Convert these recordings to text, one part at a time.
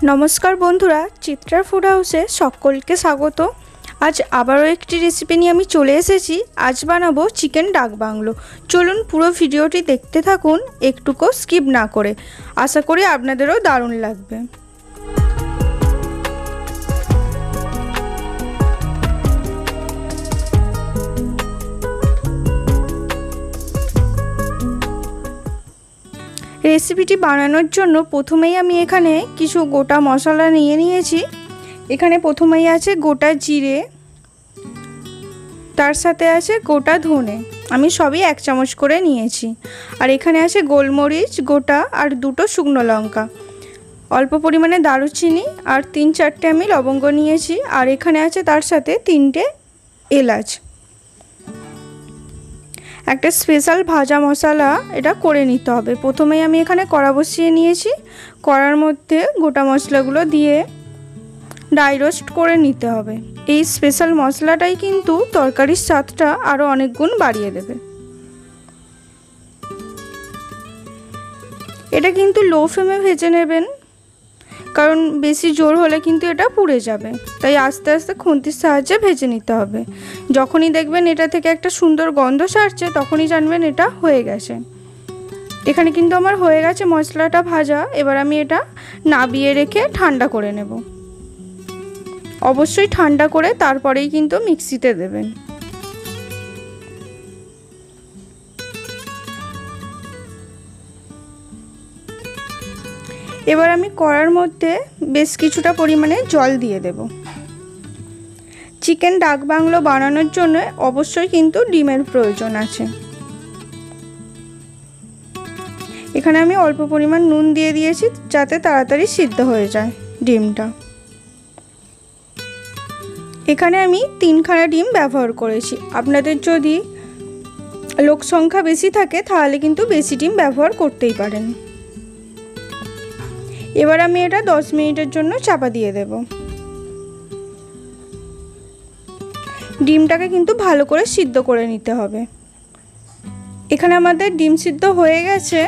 नमस्कार बंधुरा चित्रा फूड हाउसे सकलके स्वागत। आज आबारो एकटी रेसिपि निये आमि चले एसेछि। आज बानाबो चिकेन डाक बांगलो। चलुन पुरो भिडियोटी देखते थाकुन एकटुकु स्किप ना करे। आशा करी आपनादेरो दारुण लागबे। रेसिपिटी बानानोर जोन्नो प्रथमेई आमि एखाने किछु गोटा मशला निये नियेछि। एखाने प्रथमेई आछे गोटा जिरे, तार साथे आछे गोटा धने, आमि सबई एक चामच करे नियेछि। आर एखाने आछे गोलमरिच गोटा आर दुटो शुकनो लंका, अल्प परिमाणे दारुचिनी आर 3-4टे आमि लवंग नियेछि। आर एखाने आछे तार साथे 3टे एलाच। একটা স্পেশাল ভাজা মশলা এটা করে নিতে হবে। প্রথমেই আমি এখানে কড়া বসিয়ে নিয়েছি। কড়ার মধ্যে গোটা মশলাগুলো দিয়ে ড্রাই রোস্ট করে নিতে হবে। এই স্পেশাল মশলাটাই কিন্তু তরকারির স্বাদটা আরো অনেক গুণ বাড়িয়ে দেবে। এটা কিন্তু লো ফ্লেমে ভেজে নেবেন, কারণ বেশি জোর হলে কিন্তু এটা পুড়ে যাবে। তাই আস্তে আস্তে খুন্তির সাহায্যে ভেজে নিতে হবে। যখনই দেখবেন এটা থেকে একটা সুন্দর গন্ধ ছাড়ছে তখনই জানবেন এটা হয়ে গেছে। এখানে কিন্তু আমার হয়ে গেছে মশলাটা ভাজা। এবার আমি এটা নাবিয়ে রেখে ঠান্ডা করে নেব। অবশ্যই ঠান্ডা করে তারপরেই কিন্তু মিক্সিতে দেবেন। এবার আমি কড়ার মধ্যে বেশ কিছুটা পরিমাণে জল দিয়ে দেব। চিকেন ডাক বাংলো বানানোর জন্য অবশ্যই কিন্তু ডিমের প্রয়োজন আছে। এখানে আমি অল্প পরিমাণ নুন দিয়ে দিয়েছি যাতে তাড়াতাড়ি সিদ্ধ হয়ে যায় ডিমটা। এখানে আমি 3খানা ডিম ব্যবহার করেছি। আপনাদের যদি লোক সংখ্যা বেশি থাকে তাহলে কিন্তু বেশি ডিম ব্যবহার করতেই পারেন। এবার আমি এটা 10 মিনিটের জন্য চাপা দিয়ে দেব। ডিমটাকে কিন্তু ভালো করে সিদ্ধ করে নিতে হবে। এখানে আমাদের ডিম সিদ্ধ হয়ে গেছে।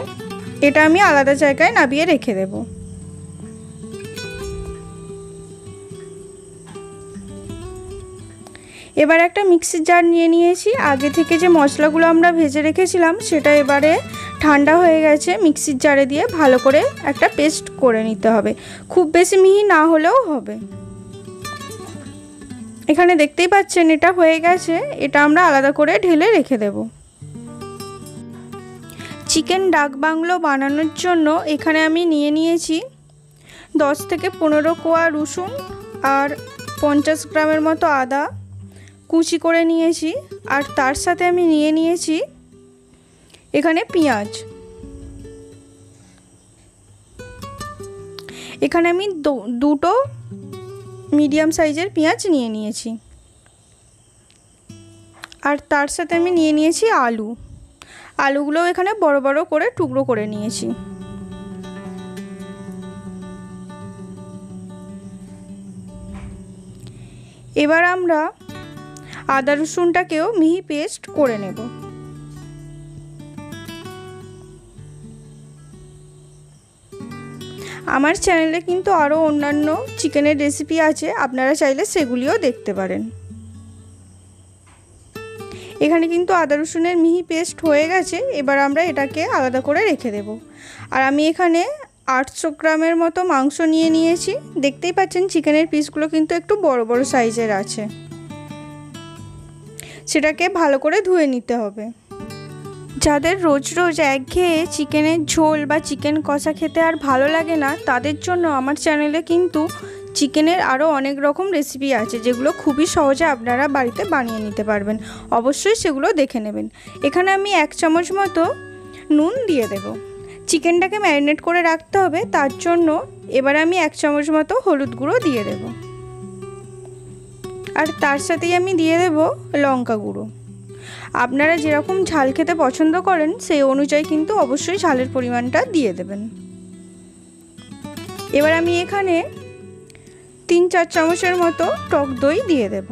এটা আমি আলাদা জায়গায় নাবিয়ে রেখে দেব। এবার একটা মিক্সির জার নিয়ে নিয়েছি। আগে থেকে যে মশলাগুলো আমরা ভেজে রেখেছিলাম সেটা এবারে ঠান্ডা হয়ে গেছে। মিক্সির জারে দিয়ে ভালো করে একটা পেস্ট করে নিতে হবে। খুব বেশি মিহি না হলেও হবে। এখানে দেখতেই পাচ্ছেন এটা হয়ে গেছে। এটা আমরা আলাদা করে ঢেলে রেখে দেব। চিকেন ডাক বাংলো বানানোর জন্য এখানে আমি নিয়ে নিয়েছি 10 থেকে 15 কোয়া রসুন আর 50 গ্রামের মতো আদা কুচি করে নিয়েছি। আর তার সাথে আমি নিয়ে নিয়েছি এখানে পেঁয়াজ। এখানে আমি দুটো মিডিয়াম সাইজের পেঁয়াজ নিয়ে নিয়েছি। আর তার সাথে আমি নিয়ে নিয়েছি আলু। আলুগুলো এখানে বড় বড় করে টুকরো করে নিয়েছি। এবার আমরা আদা রসুনটাকেও মিহি পেস্ট করে নেব। আমার চ্যানেলে কিন্তু আরও অন্যান্য চিকেনের রেসিপি আছে, আপনারা চাইলে সেগুলিও দেখতে পারেন। এখানে কিন্তু আদা রসুনের মিহি পেস্ট হয়ে গেছে। এবার আমরা এটাকে আলাদা করে রেখে দেব। আর আমি এখানে 800 গ্রামের মতো মাংস নিয়ে নিয়েছি। দেখতেই পাচ্ছেন চিকেনের পিসগুলো কিন্তু একটু বড় বড় সাইজের আছে। সেটাকে ভালো করে ধুয়ে নিতে হবে। যাদের রোজ রোজ একঘেয়ে চিকেনের ঝোল বা চিকেন কষা খেতে আর ভালো লাগে না, তাদের জন্য আমার চ্যানেলে কিন্তু চিকেনের আরও অনেক রকম রেসিপি আছে যেগুলো খুবই সহজে আপনারা বাড়িতে বানিয়ে নিতে পারবেন। অবশ্যই সেগুলো দেখে নেবেন। এখানে আমি 1 চামচ মতো নুন দিয়ে দেব। চিকেনটাকে ম্যারিনেট করে রাখতে হবে, তার জন্য এবার আমি 1 চামচ মতো হলুদ গুঁড়ো দিয়ে দেব। আর তার সাথেই আমি দিয়ে দেব লঙ্কা গুঁড়ো। আপনারা যেরকম ঝাল খেতে পছন্দ করেন সেই অনুযায়ী কিন্তু অবশ্যই ঝালের পরিমাণটা দিয়ে দেবেন। এবার আমি এখানে 3-4 চামচের মতো টক দই দিয়ে দেব।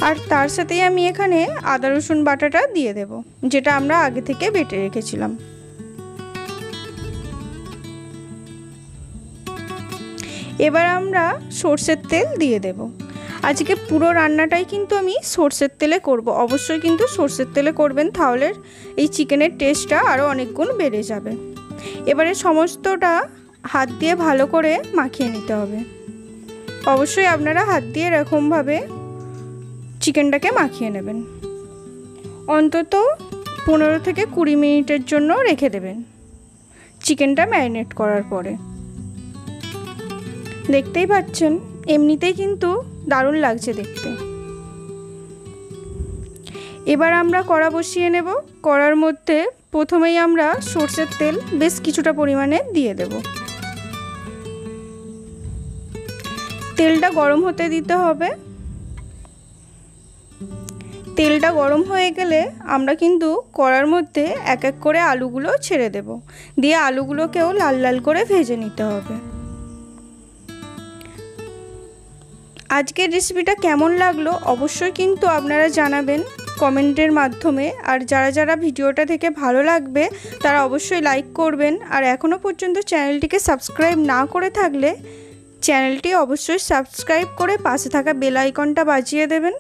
আর তার সাথেই আমি এখানে আদা রসুন বাটাটা দিয়ে দেব, যেটা আমরা আগে থেকে বেটে রেখেছিলাম। এবার আমরা সরষের তেল দিয়ে দেব। আজকে পুরো রান্নাটাই কিন্তু আমি সরষের তেলে করব। অবশ্যই কিন্তু সরষের তেলে করবেন, তাহলে এই চিকেনের টেস্টটা আরও অনেক গুণ বেড়ে যাবে। এবারে সমস্তটা হাত দিয়ে ভালো করে মাখিয়ে নিতে হবে। অবশ্যই আপনারা হাত দিয়ে এরকমভাবে চিকেনটাকে মাখিয়ে নেবেন। অন্তত 15 থেকে 20 মিনিটের জন্য রেখে দেবেন চিকেনটা ম্যারিনেট করার পরে। দেখতেই পাচ্ছেন এমনিতেই কিন্তু দারুণ লাগছে দেখতে। এবার আমরা কড়া বসিয়ে নেব। কড়ার মধ্যে প্রথমেই আমরা সরষের তেল বেশ কিছুটা পরিমাণে দিয়ে দেব। তেলটা গরম হতে দিতে হবে। তেলটা গরম হয়ে গেলে আমরা কিন্তু কড়ার মধ্যে এক এক করে আলুগুলো ছেড়ে দেব, দিয়ে আলুগুলোকেও লাল লাল করে ভেজে নিতে হবে। আজকের রেসিপিটা কেমন লাগলো অবশ্যই কিন্তু আপনারা জানাবেন কমেন্টের মাধ্যমে। আর যারা যারা ভিডিওটা থেকে ভালো লাগবে তারা অবশ্যই লাইক করবেন। আর এখনও পর্যন্ত চ্যানেলটিকে সাবস্ক্রাইব না করে থাকলে চ্যানেলটি অবশ্যই সাবস্ক্রাইব করে পাশে থাকা বেল আইকনটা বাজিয়ে দেবেন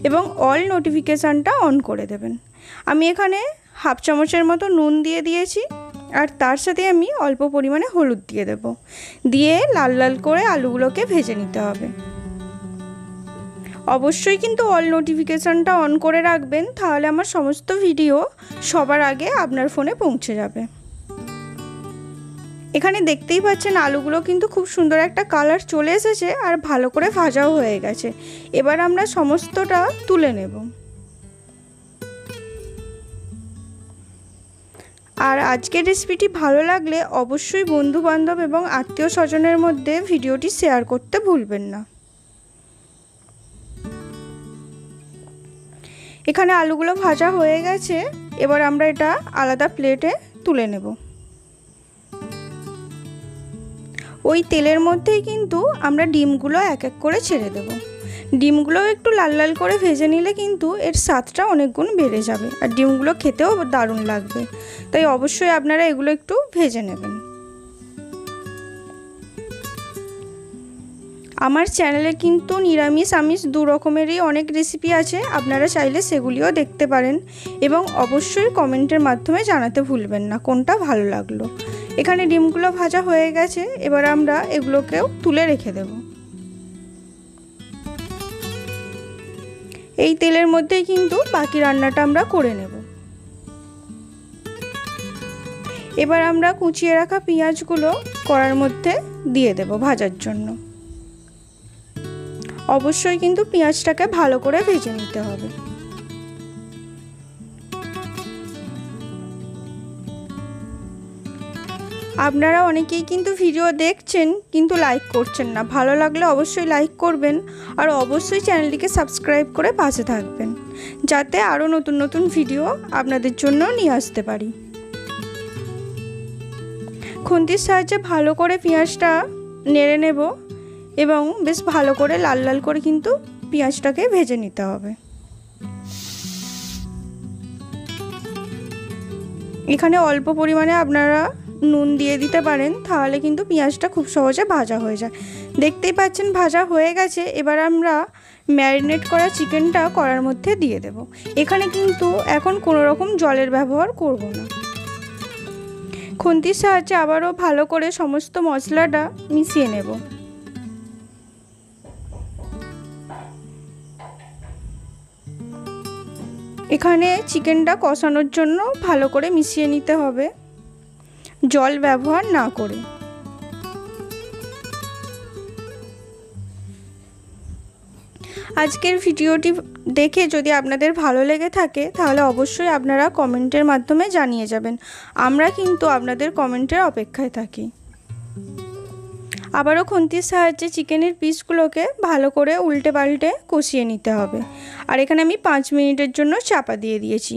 এবং অল নোটিফিকেশানটা অন করে দেবেন। আমি এখানে হাফ চামচের মতো নুন দিয়ে দিয়েছি, আর তার সাথে আমি অল্প পরিমাণে হলুদ দিয়ে দেব। দিয়ে লাল লাল করে আলুগুলোকে ভেজে নিতে হবে। অবশ্যই কিন্তু অল নোটিফিকেশানটা অন করে রাখবেন, তাহলে আমার সমস্ত ভিডিও সবার আগে আপনার ফোনে পৌঁছে যাবে। এখানে দেখতেই পাচ্ছেন আলুগুলো কিন্তু খুব সুন্দর একটা কালার চলে এসেছে আর ভালো করে ভাজাও হয়ে গেছে। এবার আমরা সমস্তটা তুলে নেব। আর আজকের রেসিপিটি ভালো লাগলে অবশ্যই বন্ধু বান্ধব এবং আত্মীয় স্বজনের মধ্যে ভিডিওটি শেয়ার করতে ভুলবেন না। এখানে আলুগুলো ভাজা হয়ে গেছে। এবার আমরা এটা আলাদা প্লেটে তুলে নেব। ওই তেলের মধ্যেই কিন্তু আমরা ডিমগুলো এক এক করে ছেড়ে দেব। ডিমগুলো একটু লাল লাল করে ভেজে নিলে কিন্তু এর স্বাদটা অনেক গুণ বেড়ে যাবে, আর ডিমগুলো খেতেও দারুণ লাগবে। তাই অবশ্যই আপনারা এগুলো একটু ভেজে নেবেন। আমার চ্যানেলে কিন্তু নিরামিষ আমিষ দু রকমেরই অনেক রেসিপি আছে, আপনারা চাইলে সেগুলিও দেখতে পারেন এবং অবশ্যই কমেন্টের মাধ্যমে জানাতে ভুলবেন না কোনটা ভালো লাগলো। এখানে ডিমগুলো ভাজা হয়ে গেছে। এবার আমরা এগুলোকেও তুলে রেখে দেব। এই তেলের মধ্যেই কিন্তু বাকি রান্নাটা আমরা করে নেব। এবার আমরা কুচিয়ে রাখা পেঁয়াজগুলো কড়ার মধ্যে দিয়ে দেব ভাজার জন্য। অবশ্যই কিন্তু পেঁয়াজটাকে ভালো করে ভেজে নিতে হবে। আপনারা অনেকেই কিন্তু ভিডিও দেখছেন কিন্তু লাইক করছেন না। ভালো লাগলে অবশ্যই লাইক করবেন, আর অবশ্যই চ্যানেলটিকে সাবস্ক্রাইব করে পাশে থাকবেন, যাতে আরও নতুন নতুন ভিডিও আপনাদের জন্য নিয়ে আসতে পারি। খুন্তির সাহায্যে ভালো করে পেঁয়াজটা নেড়ে নেব এবং বেশ ভালো করে লাল লাল করে কিন্তু পেঁয়াজটাকে ভেজে নিতে হবে। এখানে অল্প পরিমাণে আপনারা নুন দিয়ে দিতে পারেন, তাহলে কিন্তু পেঁয়াজটা খুব সহজে ভাজা হয়ে যায়। দেখতেই পাচ্ছেন ভাজা হয়ে গেছে। এবার আমরা ম্যারিনেট করা চিকেনটা কড়ার মধ্যে দিয়ে দেব। এখানে কিন্তু এখন কোনো রকম জলের ব্যবহার করব না। খুন্তির সাহায্যে আবারও ভালো করে সমস্ত মশলাটা মিশিয়ে নেব। এখানে চিকেনটা কষানোর জন্য ভালো করে মিশিয়ে নিতে হবে, জল ব্যবহার না করে। আজকের ভিডিওটি দেখে যদি আপনাদের ভালো লেগে থাকে তাহলে অবশ্যই আপনারা কমেন্টের মাধ্যমে জানিয়ে যাবেন। আমরা কিন্তু আপনাদের কমেন্টের অপেক্ষায় থাকি। আবারও খুন্তির সাহায্যে চিকেনের পিসগুলোকে ভালো করে উল্টে পাল্টে কষিয়ে নিতে হবে। আর এখানে আমি 5 মিনিটের জন্য চাপা দিয়ে দিয়েছি।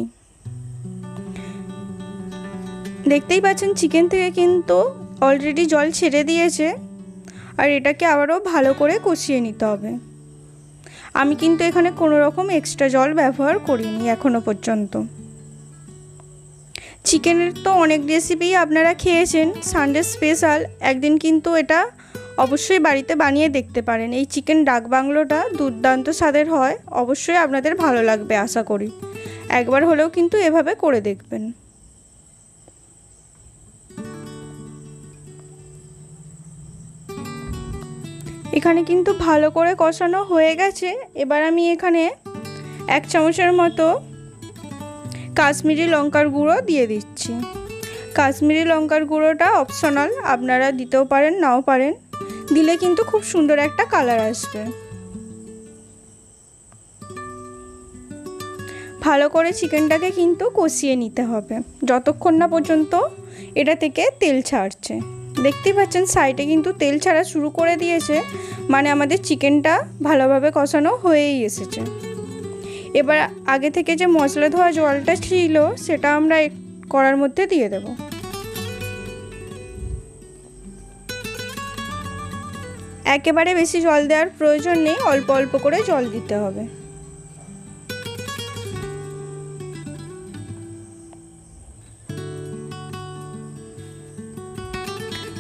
দেখতেই পাচ্ছেন চিকেন থেকে কিন্তু অলরেডি জল ছেড়ে দিয়েছে, আর এটাকে আবারও ভালো করে কষিয়ে নিতে হবে। আমি কিন্তু এখানে কোনো রকম এক্সট্রা জল ব্যবহার করিনি এখনো পর্যন্ত। চিকেনের তো অনেক রেসিপি আপনারা খেয়েছেন, সানডে স্পেশাল একদিন কিন্তু এটা অবশ্যই বাড়িতে বানিয়ে দেখতে পারেন। এই চিকেন ডাক বাংলোটা দুর্দান্ত স্বাদের হয়, অবশ্যই আপনাদের ভালো লাগবে আশা করি। একবার হলেও কিন্তু এভাবে করে দেখবেন। এখানে কিন্তু ভালো করে কষানো হয়ে গেছে। এবার আমি এখানে 1 চামচের মতো কাশ্মীরি লঙ্কার গুঁড়ো দিয়ে দিচ্ছি। কাশ্মীরি লঙ্কার গুঁড়োটা অপশনাল, আপনারা দিতেও পারেন নাও পারেন, দিলে কিন্তু খুব সুন্দর একটা কালার আসবে। ভালো করে চিকেনটাকে কিন্তু কষিয়ে নিতে হবে যতক্ষণ না পর্যন্ত এটা থেকে তেল ছাড়ছে। দেখতেই পাচ্ছেন সাইডে কিন্তু তেল ছাড়া শুরু করে দিয়েছে, মানে আমাদের চিকেনটা ভালোভাবে কষানো হয়েই এসেছে। এবার আগে থেকে যে মশলা ধোয়া জলটা ছিল সেটা আমরা কড়ার মধ্যে দিয়ে দেব। একেবারে বেশি জল দেওয়ার প্রয়োজন নেই, অল্প অল্প করে জল দিতে হবে।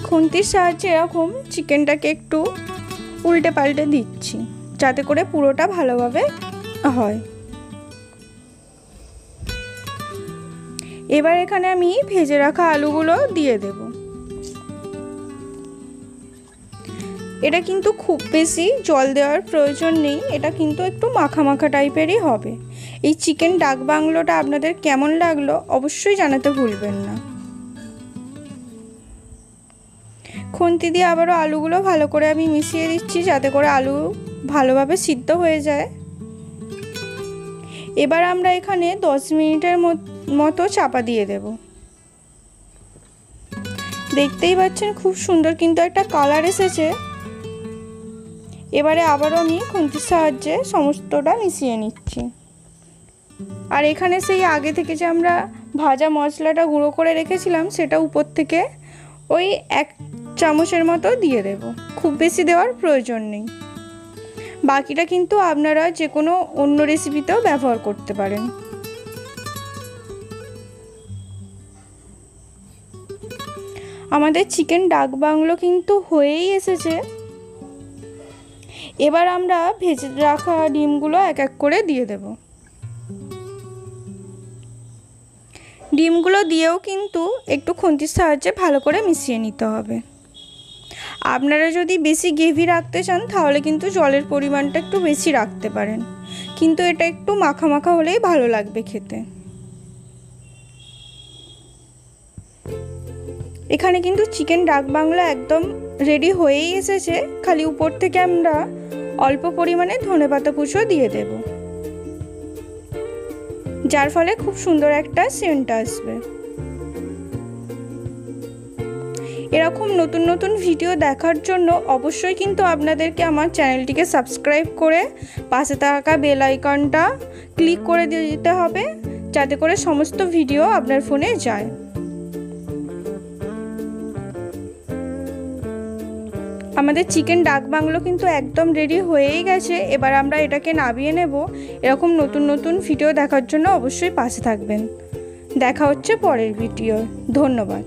খুন্তির সাহায্যে এরকম চিকেনটাকে একটু উল্টে পাল্টে দিচ্ছি যাতে করে পুরোটা ভালোভাবে হয়। এবার এখানে আমি ভেজে রাখা আলুগুলো দিয়ে দেব। এটা কিন্তু খুব বেশি জল দেওয়ার প্রয়োজন নেই, এটা কিন্তু একটু মাখা মাখা টাইপেরই হবে। এই চিকেন ডাক বাংলোটা আপনাদের কেমন লাগলো অবশ্যই জানাতে ভুলবেন না। খুন্তি দিয়ে আবারও আলুগুলো ভালো করে আমি মিশিয়ে দিচ্ছি যাতে করে আলু ভালোভাবে সিদ্ধ হয়ে যায়। এবার আমরা এখানে 10 মিনিটের মতো চাপা দিয়ে দেব। দেখতেই পাচ্ছেন খুব সুন্দর কিন্তু একটা কালার এসেছে। এবারে আবারও আমি খুন্তির সাহায্যে সমস্তটা মিশিয়ে নিচ্ছি। আর এখানে সেই আগে থেকে যে আমরা ভাজা মশলাটা গুঁড়ো করে রেখেছিলাম সেটা উপর থেকে ওই 1 চামচের মতো দিয়ে দেব, খুব বেশি দেওয়ার প্রয়োজন নেই। বাকিটা কিন্তু আপনারা যে কোনো অন্য রেসিপিতেও ব্যবহার করতে পারেন। আমাদের চিকেন ডাক বাংলো কিন্তু হয়েই এসেছে। এবার আমরা ভেজে রাখা ডিমগুলো এক এক করে দিয়ে দেব। ডিমগুলো দিয়েও কিন্তু একটু খুন্তির সাহায্যে ভালো করে মিশিয়ে নিতে হবে। আপনারা যদি বেশি গ্রেভি রাখতে চান তাহলে কিন্তু জলের পরিমাণটা একটু বেশি রাখতে পারেন, কিন্তু এটা একটু মাখা মাখা হলেই ভালো লাগবে খেতে। এখানে কিন্তু চিকেন ডাক বাংলো একদম রেডি হয়েই এসেছে, খালি উপর থেকে আমরা অল্প পরিমাণে ধনেপাতা কুচো দিয়ে দেব, যার ফলে খুব সুন্দর একটা সেন্ট আসবে। এরকম নতুন নতুন ভিডিও দেখার জন্য অবশ্যই কিন্তু আপনাদেরকে আমার চ্যানেলটিকে সাবস্ক্রাইব করে পাশে থাকা বেল আইকনটা ক্লিক করে দিতে হবে যাতে করে সমস্ত ভিডিও আপনার ফোনে যায়। আমাদের চিকেন ডাক বাংলো কিন্তু একদম রেডি হয়েই গেছে। এবার আমরা এটাকে নামিয়ে নেব। এরকম নতুন নতুন ভিডিও দেখার জন্য অবশ্যই পাশে থাকবেন। দেখা হচ্ছে পরের ভিডিও। ধন্যবাদ।